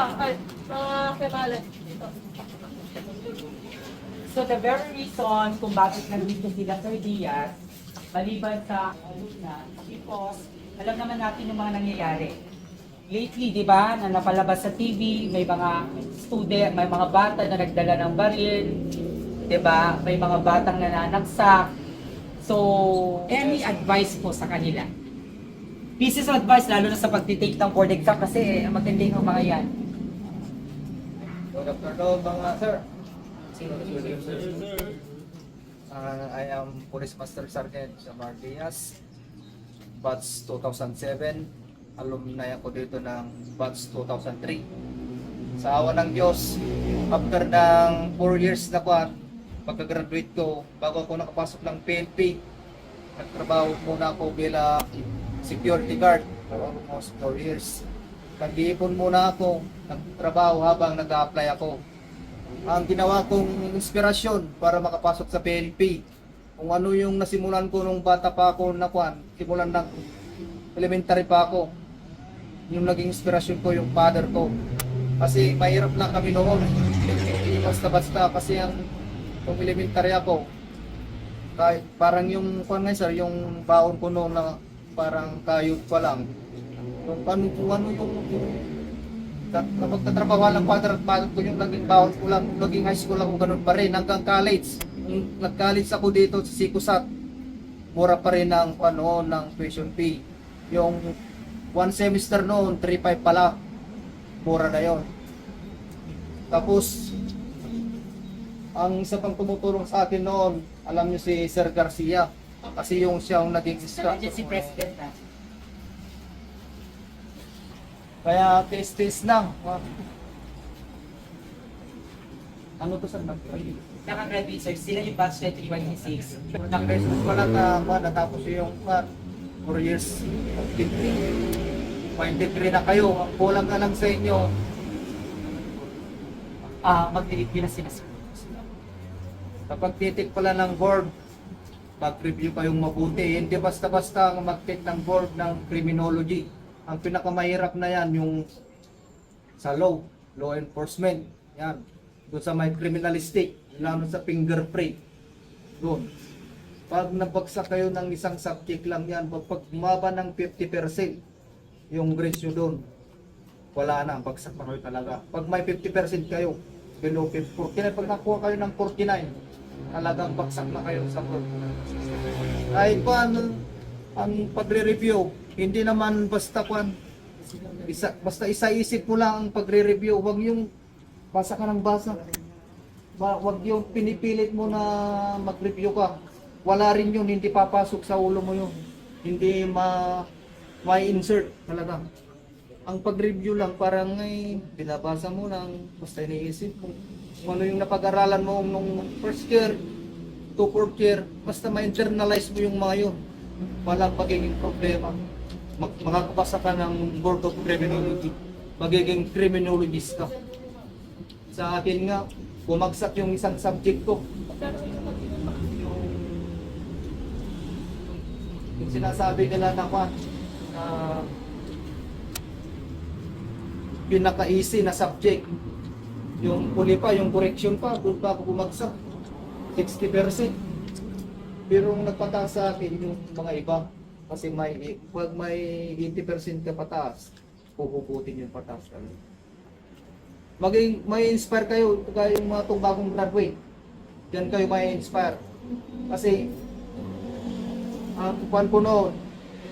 Ay, mga kemales. Dito. So the very reason kung bakit nandito sila Sir Diaz, maliban sa alumna, because alam naman natin yung mga nangyayari. Lately, di ba, na napalabas sa TV, may mga student, may mga bata na nagdala ng baril, di ba, may mga batang nananaksak. So, any advice po sa kanila? Pieces of advice, lalo na sa pagtitake ng board exam kasi matinding ang mga yan. Good afternoon mga sir. Sino? I am Police Master Sergeant Jamar Diaz, batch 2007. Alumni ako dito ng batch 2003. Sa awa ng Diyos, after ng 4 years na pagka-graduate ko, bago ako nakapasok ng PNP, nagtrabaho muna ako bilang security guard for almost 4 years. Nag-iipon muna ako, nagtrabaho habang nag-a-apply ako. Ang ginawa kong inspirasyon para makapasok sa PNP, kung ano yung nasimulan ko nung bata pa ako simulan ng elementary pa ako, yung naging inspirasyon ko yung father ko. Kasi mahirap lang kami noon, hindi basta-basta kasi kung elementary ako, kahit parang yung yung baon ko noon na parang kayod pa lang. Kung ano yung napagtatrabaho lang father at mother ko, yung naging baon ko lang, naging high school ako, ganun pa rin hanggang college. Nag-college ako dito sa Sikusat, mura pa rin ng tuition fee. Yung 1 semester noon 3.5 pala, mura na yon. Tapos ang isa pang tumutulong sa akin noon, alam niyo si Sir Garcia, kasi siya ang naging Emergency President na. kaya test na. Ano to sir? Nakagraduate sir, sila yung batch 2026. Numbers wala natapos yung 4 years degree. May degree na kayo, kulang na lang sa inyo. Mag-delete na sila sir. Kapag titik pala ng board, mag-review kayong mabuti. Hindi basta-basta mag-take ng board ng criminology. Ang pinakamahirap na yan, yung sa law enforcement. Yan. Doon sa may criminalistic, lalo sa fingerprint. Doon. Pag nabagsak kayo ng isang subject lang yan, pag bumaba ng 50%, yung grades nyo doon, wala na, bagsak na kayo talaga. Pag may 50% kayo, below 49, pag nakuha kayo ng 49, talagang bagsak na kayo sa board. Kahit paano, ang pagre-review, hindi naman basta basta isa-isip mo lang ang pagre-review. Huwag yung basa ka ng basa. Huwag yung pinipilit mo na mag-review ka. Wala rin yun, hindi papasok sa ulo mo yun. Hindi may insert talaga. Ang pag-review lang parang binabasa mo lang, basta iniisip mo. Kung ano yung napag-aralan mo nung first year to fourth year, basta ma-internalize mo yung mga yun. Walang magiging problema. Makakabasa ka ng Board of Criminology, magiging criminologist ka. Sa akin nga, bumagsak yung isang subject ko. Yung sinasabi nila na pinaka-easy na subject, yung huli pa, yung correction pa, doon pa ako bumagsak 60%. Pero nagpataas sa akin yung mga iba, kasi pag may 80% ka pataas, pupuputin yung pataas kami. May inspire kayo, kaya yung mga itong bagong graduate, yan kayo may inspire. Kasi ang kuwan ko noon,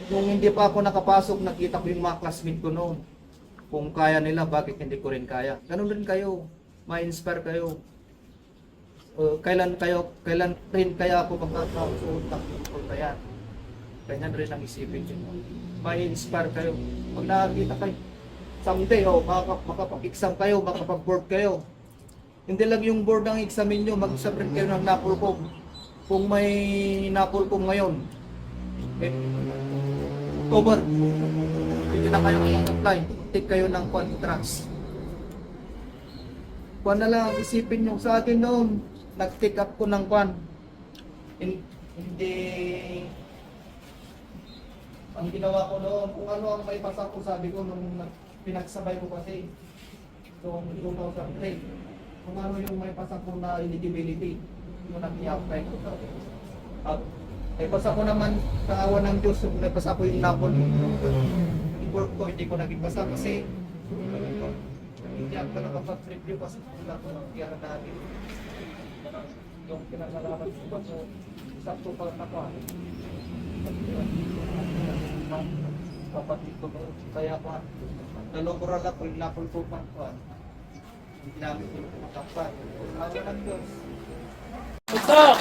nung hindi pa ako nakapasok, nakita ko yung mga classmate ko noon. Kung kaya nila, bakit hindi ko rin kaya? Ganun rin kayo, may inspire kayo. Kailan rin kaya ako magkakasuot ng yan? Ganyan rin ang isipin nyo. May inspire kayo. Pag nakakita kayo, someday, makapag-exam kayo, makapag-board kayo. Hindi lang yung board ang examin nyo, mag-exam rin kayo ng NAPOLCOM. Kung may NAPOLCOM ngayon, October, hindi na kayo mag-apply. Take kayo ng contracts. Kuan na lang, isipin nyo sa akin noon, nag-take up ko ng kuan. Hindi, ang ginawa ko noon, kung ano ang may pasa ko, sabi ko nung pinagsabay ko kasi, So, 2003, kung ano yung may pasapor na eligibility, yung nag-i-apply ko. At may pasapor naman, sa awa ng Diyos, may pasapor yung napon. Yung work ko, hindi ko naging basa kasi hindi ako nakapag-review kasi wala ko ng tiyara natin. Yung pinagalaman ko ba, so, sakto pa ako. Kapatid ko, kaya pa, nalokoral ako, inapol ko pa ko. Hindi namin ko matapat. Awa ng Diyos. So,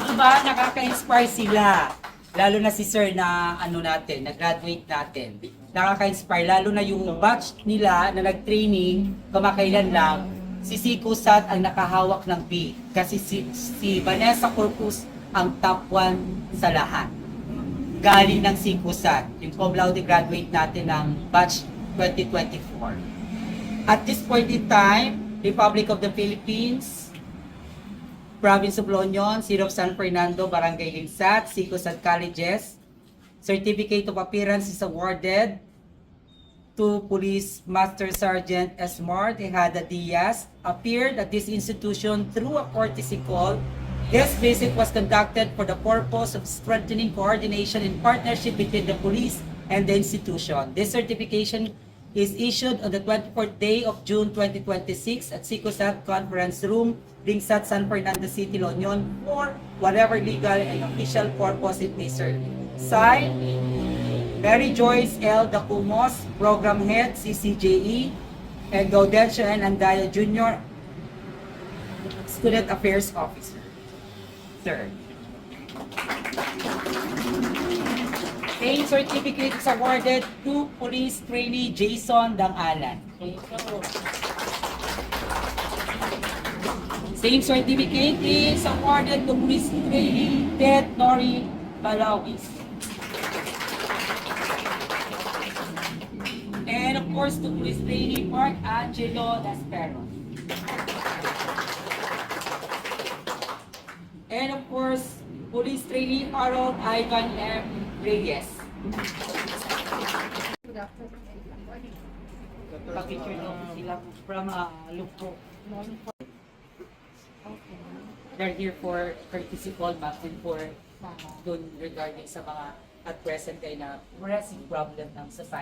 diba nakaka-inspire sila? Lalo na si sir na ano natin, na-graduate natin. Nakaka-inspire, lalo na yung batch nila na nag-training, kamakailan lang, si Siko Sat ang nakahawak ng B. Kasi si Vanessa Corpus ang top 1 sa lahat. Galing ng Siko Sat, yung cum laude graduate natin ng batch 2024. At this point in time, Republic of the Philippines, Province of La Union, City of San Fernando, Barangay Linsat, Siko Sat Colleges. Certificate of appearance is awarded to Police Master Sergeant Esmar Tejada Diaz, appeared at this institution through a courtesy call. This visit was conducted for the purpose of strengthening coordination and partnership between the police and the institution. This certification is issued on the 24th day of June 2026 at Siko Sat Conference Room, Linsat, San Fernando City, La Union, for whatever legal and official purpose it may serve. Signed, Mary Joyce L. Dacumos, Program Head, CCJE, and Gaudencio N. Andaya Jr., Student Affairs Officer. Sir. Same certificate is awarded to Police Trainee Jason Dangalan. Same certificate is awarded to Police Trainee Ted Nori Balawis. And of course, to Police Trainee Mark Angelo Despero. And of course, Police Trainee Harold Ivan M. Reyes. Picture daw sila from Lupo. They're here for courtesy call back and for dun regarding sa mga at present ay na pressing problem ng society.